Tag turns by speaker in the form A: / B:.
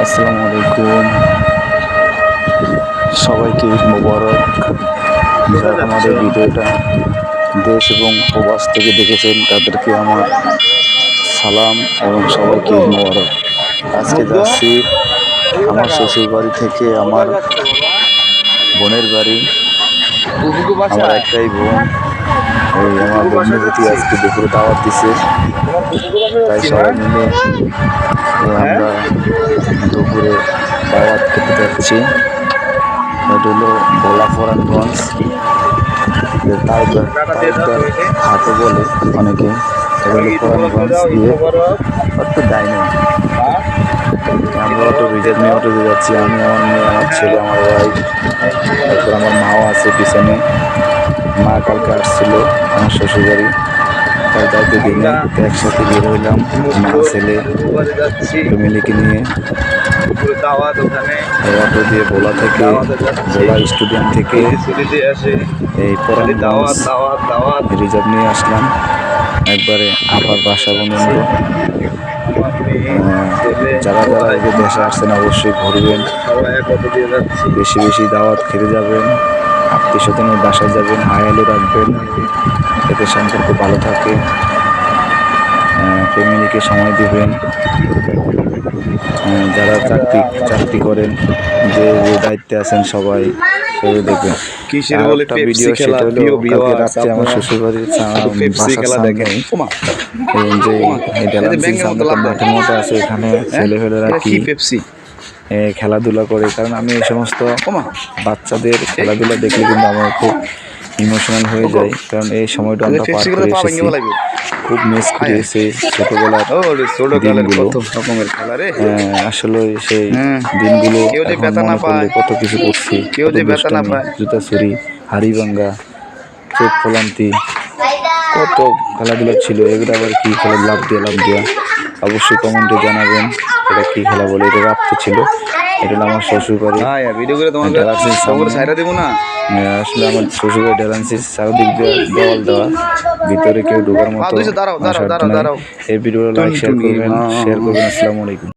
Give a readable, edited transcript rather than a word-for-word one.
A: আসসালামু আলাইকুম, সবাইকে ঈদ মোবারক। যারা আমাদের ভিডিওটা দেশ এবং প্রবাস থেকে দেখেছেন তাদেরকে আমার সালাম এবং সবাইকে ঈদ মোবারক। আজকে যাচ্ছি আমার শ্বশুর বাড়ি থেকে আমার বোনের বাড়ি। আমার একটাই বোন, ওই আমার বন্ধুপতি আজকে দুপুরে দাওয়াত দিছে, তাই সবাই মিলে আমরা দুপুরে দাওয়াত খেতে যাচ্ছি। এটা হলো ভোলাফরানগঞ্জ, টাইগার হাটও বলে অনেকে। এটা হলো ফরানগঞ্জ দিয়ে একটু ডাইনে। আমরা অটো রিজার্ভ নিয়ে অটোতে যাচ্ছি, আমি, আমার মেয়ে, আমার ছেলে, আমার ওয়াইফ, তারপর আমার মাও আছে পিছনে। মা কালকে আসছিল আমার শ্বশুরবাড়ি, তাই যাইতে দিনে একসাথে বের হইলাম মা ছেলে ফ্যামিলিকে নিয়ে। অটো দিয়ে ভোলা থেকে, ভোলা স্টেডিয়াম থেকে এই ফরানগঞ্জ রিজার্ভ নিয়ে আসলাম একবারে আপার বাসা পর্যন্ত। যারা যারা এদের দেশে আসছেন অবশ্যই ঘুরবেন, বেশি বেশি দাওয়াত খেতে যাবেন, আত্মীয় স্বজনের বাসায় যাবেন, হায়ালে রাখবেন, এতে সম্পর্ক ভালো থাকে। ফ্যামিলিকে সময় দিবেন। যারা চাকরি করেন, যে দায়িত্বে আছেন সবাই সেভাবে দেখবেন। একটা ভিডিও সেটা হলো কালকে রাত্রে আমার শ্বশুরবাড়ির মাঠের মতো আছে, এখানে ছেলেমেয়েরা কি খেলাধুলা করে। কারণ আমি এই সমস্ত বাচ্চাদের খেলাধুলা দেখলে কিন্তু আমার খুব ইমোশনাল হয়ে যায়, কারণ এই সময়টা আমরা পার করে এসেছি, খুব মিস করে এসে ছোটবেলার দিনগুলো। আসলে সেই দিনগুলো মনে করলে কত কিছু করছি, জুতা চুরি, হাড়ি ভাঙ্গা, চোখ ফোলান্তি, কত খেলাধুলা ছিল। এগুলো আবার কি খেলা, লাভ দিয়া অবশ্যই কমেন্টে জানাবেন এটা কি খেলা বলে। এটা রাত্রে ছিল, এটা হলো আমার শ্বশুরবাড়ি। আসলে আমার শ্বশুরবাড়ি ডেলান্সিস, চারদিক দিয়ে দেওয়াল দেওয়া, ভিতরে কেউ ঢোকার মতো। এই ভিডিওটা লাইক শেয়ার করবেন। আসসালামু আলাইকুম।